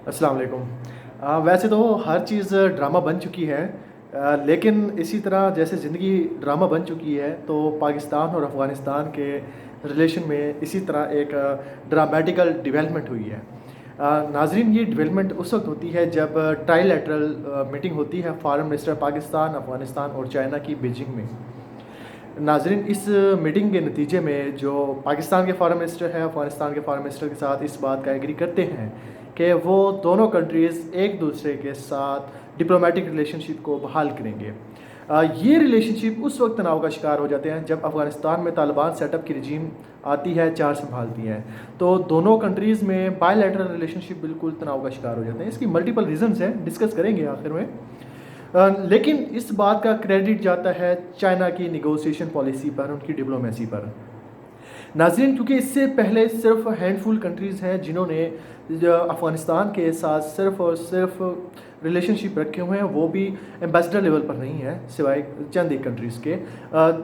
अस्सलाम वालेकुम। वैसे तो हर चीज़ ड्रामा बन चुकी है, लेकिन इसी तरह जैसे ज़िंदगी ड्रामा बन चुकी है, तो पाकिस्तान और अफ़गानिस्तान के रिलेशन में इसी तरह एक ड्रामेटिकल डेवलपमेंट हुई है। नाज़रीन, ये डेवलपमेंट उस वक़्त होती है जब ट्राइलैटरल मीटिंग होती है फ़ॉरेन मिनिस्टर पाकिस्तान, अफ़गानिस्तान और चाइना की बीजिंग में। नाज़रीन, इस मीटिंग के नतीजे में जो पाकिस्तान के फ़ॉरेन मिनिस्टर हैं, अफ़गानिस्तान के फ़ॉरेन मिनिस्टर के साथ इस बात का एग्री करते हैं कि वो दोनों कंट्रीज़ एक दूसरे के साथ डिप्लोमेटिक रिलेशनशिप को बहाल करेंगे। ये रिलेशनशिप उस वक्त तनाव का शिकार हो जाते हैं जब अफ़गानिस्तान में तालिबान सेटअप की रजीम आती है, चार संभालती है, तो दोनों कंट्रीज़ में बायलैटरल रिलेशनशिप बिल्कुल तनाव का शिकार हो जाते हैं। इसकी मल्टीपल रीज़न्स हैं, डिस्कस करेंगे आखिर में। लेकिन इस बात का क्रेडिट जाता है चाइना की निगोसिएशन पॉलिसी पर, उनकी डिप्लोमेसी पर। नाज़रीन, क्योंकि इससे पहले सिर्फ हैंडफुल कंट्रीज़ हैं जिन्होंने अफ़गानिस्तान के साथ सिर्फ और सिर्फ रिलेशनशिप रखे हुए हैं, वो भी एम्बेसडर लेवल पर नहीं है, सिवाय चंद एक कंट्रीज़ के।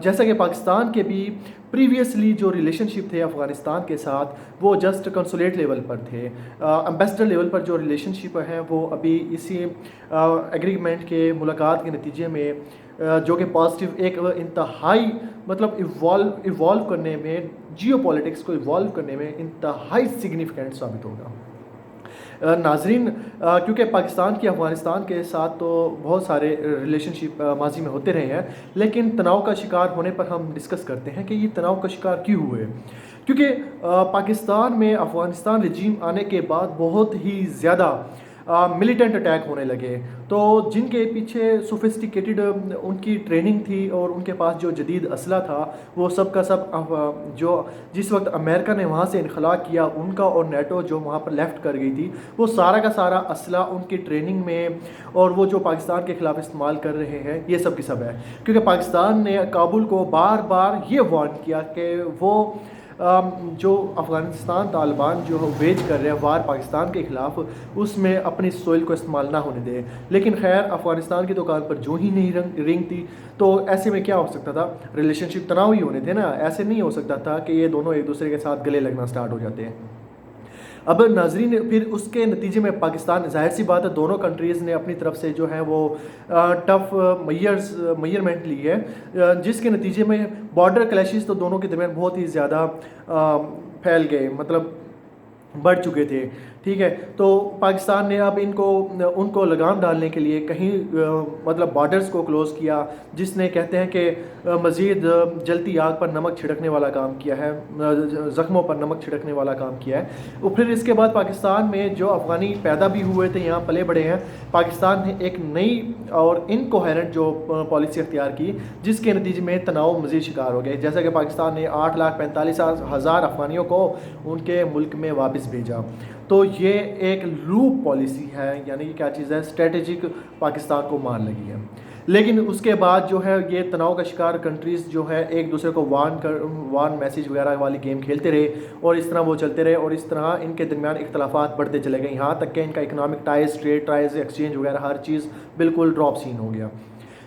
जैसा कि पाकिस्तान के भी प्रीवियसली जो रिलेशनशिप थे अफ़गानिस्तान के साथ, वो जस्ट कंसुलेट लेवल पर थे। एम्बेसडर लेवल पर जो रिलेशनशिप है वो अभी इसी एग्रीमेंट के मुलाकात के नतीजे में जो कि पॉजिटिव एक इंतहाई मतलब इवॉल्व करने में, जियोपॉलिटिक्स को इवॉल्व करने में इंतहाई सिग्निफिकेंट साबित होगा। नाज़रीन, क्योंकि पाकिस्तान की अफ़गानिस्तान के साथ तो बहुत सारे रिलेशनशिप माजी में होते रहे हैं, लेकिन तनाव का शिकार होने पर हम डिस्कस करते हैं कि ये तनाव का शिकार क्यों हुए। क्योंकि पाकिस्तान में अफ़गानिस्तान रजीम आने के बाद बहुत ही ज़्यादा मिलिटेंट अटैक होने लगे, तो जिनके पीछे सोफिस्टिकेटेड उनकी ट्रेनिंग थी और उनके पास जो जदीद असला था, वो सब का सब जो जिस वक्त अमेरिका ने वहाँ से इनखला किया, उनका और नेटो जो वहाँ पर लेफ़्ट कर गई थी, वो सारा का सारा असला उनकी ट्रेनिंग में और वो जो पाकिस्तान के ख़िलाफ़ इस्तेमाल कर रहे हैं, ये सब की सब है। क्योंकि पाकिस्तान ने काबुल को बार बार ये वार्न किया कि वो जो अफ़गानिस्तान तालिबान जो वेज कर रहे हैं वार पाकिस्तान के ख़िलाफ़, उसमें अपनी सोइल को इस्तेमाल ना होने दें। लेकिन खैर, अफ़गानिस्तान की दुकान पर जो ही नहीं रिंगती, तो ऐसे में क्या हो सकता था, रिलेशनशिप तनाव ही होने थे ना। ऐसे नहीं हो सकता था कि ये दोनों एक दूसरे के साथ गले लगना स्टार्ट हो जाते हैं। अब नाज़रीन, फिर उसके नतीजे में पाकिस्तान, जाहिर सी बात है, दोनों कंट्रीज़ ने अपनी तरफ से जो है वो टफ मेजरमेंट ली है, जिसके नतीजे में बॉर्डर क्लैशेस तो दोनों के दरमियान बहुत ही ज़्यादा फैल गए, मतलब बढ़ चुके थे। ठीक है, तो पाकिस्तान ने अब उनको लगाम डालने के लिए कहीं मतलब बॉर्डर्स को क्लोज़ किया, जिसने कहते हैं कि मज़ीद जलती आग पर नमक छिड़कने वाला काम किया है, ज़ख्मों पर नमक छिड़कने वाला काम किया है। और फिर इसके बाद पाकिस्तान में जो अफ़गानी पैदा भी हुए थे, यहाँ पले बड़े हैं, पाकिस्तान ने एक नई और इनकोहेरेंट जो पॉलिसी अख्तियार की, जिसके नतीजे में तनाव मज़ीद शिकार हो गए। जैसा कि पाकिस्तान ने 8,45,000 अफ़गानियों को उनके मुल्क में वापस भेजा। तो ये एक लूप पॉलिसी है, यानी कि क्या चीज़ है, स्ट्रेटेजिक पाकिस्तान को मार लगी है। लेकिन उसके बाद जो है ये तनाव का शिकार कंट्रीज़ जो है एक दूसरे को वार्न मैसेज वगैरह वाली गेम खेलते रहे, और इस तरह वो चलते रहे, और इस तरह इनके दरमियान इख्तलाफात बढ़ते चले गए, यहाँ तक कि इनका economic ties, trade ties, exchange वगैरह हर चीज़ बिल्कुल ड्रॉप सीन हो गया।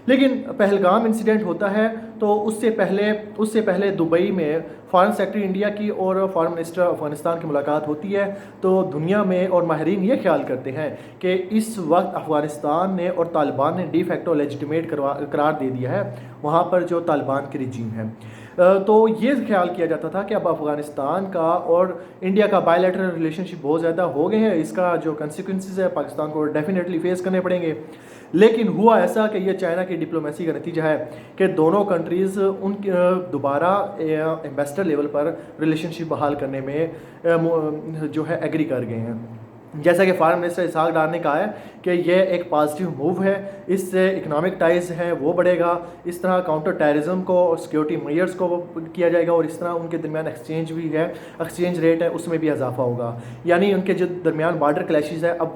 लेकिन पहलगाम इंसिडेंट होता है, तो उससे पहले दुबई में फॉरेन सेक्रेटरी इंडिया की और फॉरेन मिनिस्टर अफ़गानिस्तान की मुलाकात होती है। तो दुनिया में और माहिरीन ये ख्याल करते हैं कि इस वक्त अफ़गानिस्तान ने और तालिबान ने डी फैक्टो लेजिटिमेट करार दे दिया है वहाँ पर जो तालिबान की रजीम है। तो ये ख्याल किया जाता था कि अब अफ़गानिस्तान का और इंडिया का बायलैटरल रिलेशनशिप बहुत ज़्यादा हो गए हैं, इसका जो कंसिक्वेंसेस है पाकिस्तान को डेफिनेटली फेस करने पड़ेंगे। लेकिन हुआ ऐसा कि यह चाइना की डिप्लोमेसी का नतीजा है कि दोनों कंट्रीज़ उनकी दोबारा एम्बेसडर लेवल पर रिलेशनशिप बहाल करने में जो है एग्री कर गए हैं। जैसा कि फॉरेन मिनिस्टर इसहाक डार ने कहा है कि यह एक पॉजिटिव मूव है, इससे इकनॉमिक टाइज हैं वो बढ़ेगा, इस तरह काउंटर टेररिज्म को और सिक्योरिटी मेजर्स को किया जाएगा, और इस तरह उनके दरमियान एक्सचेंज रेट है उसमें भी इजाफा होगा, यानी उनके जो दरमियान बॉर्डर क्लैशेस है अब